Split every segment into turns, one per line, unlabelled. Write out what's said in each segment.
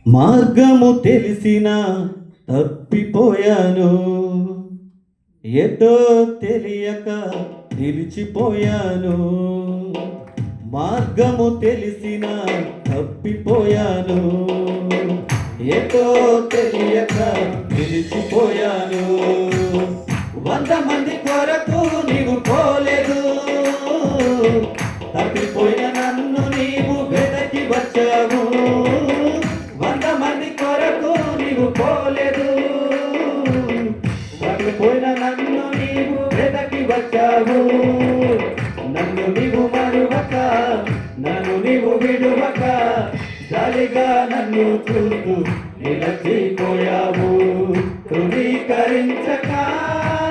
మార్గము తెలిసిన తప్పిపోయాను, ఎటో తెలియక నిలిచిపోయాను. మార్గము తెలిసిన తప్పిపోయాను, ఎటో తెలియక నిలిచిపోయాను. 100 మంది కొరకు నీవు పోలేదు, తప్పిపోయిన నన్ను నీవు వెదకి వచ్చావు. 100 మంది కొరకు నీవు పోలేదు, తప్పిపోయిన నన్ను నీవు వెదకి వచ్చావు. నన్ను నీవు మరువక, నన్ను నీవు విడువక, జాలిగా నన్ను చూస్తూ నిలచిపోయావు. ధృవీకరించక,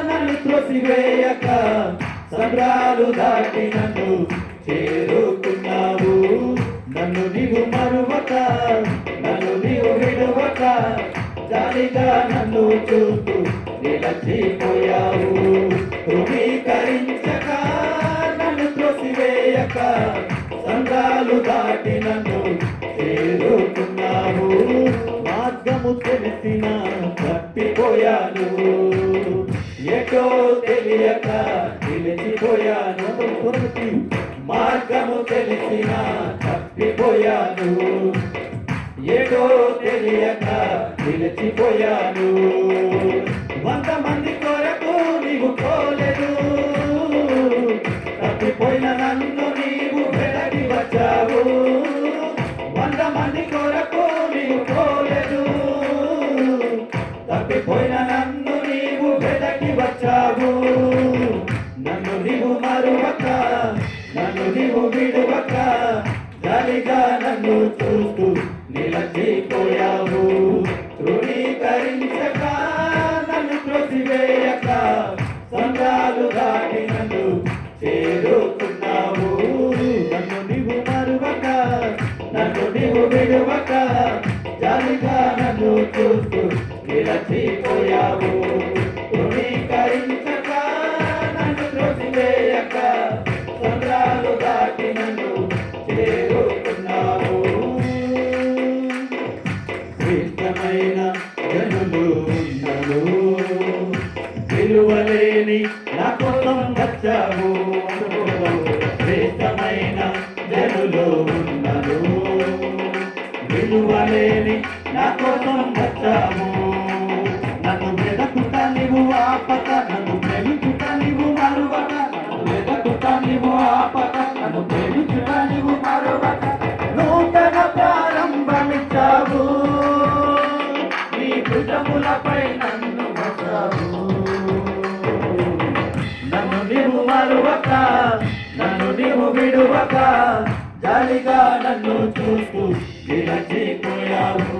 నన్ను త్రోసివేయక, సంద్రాలు దాటి నన్ను చేరుకున్నావు. నన్ను నీవు మరువక, నన్ను నీవు విడువక, జాలిగా నన్ను చూస్తూ నిలచిపోయావు. ధృవీకరించక, నన్ను త్రోసివేయక, సంద్రాలు దాటి నన్ను చేరుకున్నావు. మార్గము తెలిసిన తప్పిపోయాను, ఎటో తెలియక నిలిచిపోయాను. మార్గము తెలిసిన తప్పిపోయాను, ఎటో తెలియక నిలిచిపోయాను. 100 మంది కొరకు నీవు పోలేదు, తప్పిపోయిన నన్ను నీవు వెడకి వచ్చావు. 100 మంది కొరకు నీవు పోలేదు, తప్పిపోయిన నన్ను నీవు వెదకి వచ్చావు. నన్ను నీవు మరువక, నన్ను నీవు విడువక, జాలిగా నన్ను చూస్తూ నిలచిపోయావు. ధృవీకరించక, నన్ను త్రోసివేయక, సంద్రాలు దాటి నన్ను చేరుకున్నావు. నన్ను నీవు మరువక, నన్ను నీవు విడువక, జాలిగా నన్ను చూస్తూ నిలచిపోయావు. ధృవీకరించక, నన్ను త్రోసివేయక, సంద్రాలు దాటి నన్ను చేరుకున్నావు. శ్రేష్టమైన జనులు ఉన్నను, విలువలేని నా కోసం వచ్చావు. శ్రేష్టమైన జనులు ఉన్నను, విలువలేని నా కోసం వచ్చావు. నన్ను వెదకుట నీవు ఆపక, నన్ను ప్రేమించుట నీవు మరువక, నన్ను వెదకుట నీవు ఆపక, నన్ను ప్రేమించుట నీవు మరువక, నూతన ప్రారంభమిచ్చావు. నీ భుజములపై నన్ను వచ్చావు. నన్ను నీవు మరువక, నన్ను నీవు విడువక, జాలిగా నన్ను చూస్తూ నిలచిపోయావు.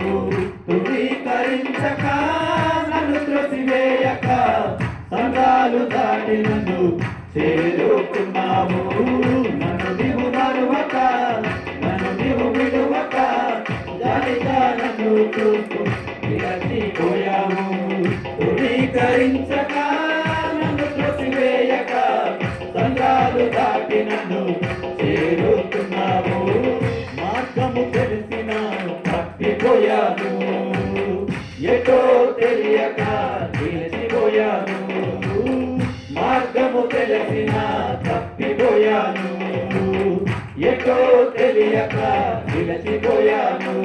ధృవీకరించక, నన్ను త్రోసివేయక, సంద్రాలు దాటి నన్ను చేరుకున్నావు. నన్ను నీవు మరువక, నన్ను నీవు విడువక, జాలిగా నన్ను చూస్తూ నిలచిపోయావు. ధృవీకరించక, నన్ను త్రోసివేయక, సంద్రాలు దాటి నన్ను చేరుకున్నావు. మార్గము తెలిసిన తప్పిపోయాను, ఎటో తెలియక నిలిచిపోయాను. మార్గము తెలిసిన తప్పిపోయాను, ఎటో తెలియక నిలిచిపోయాను.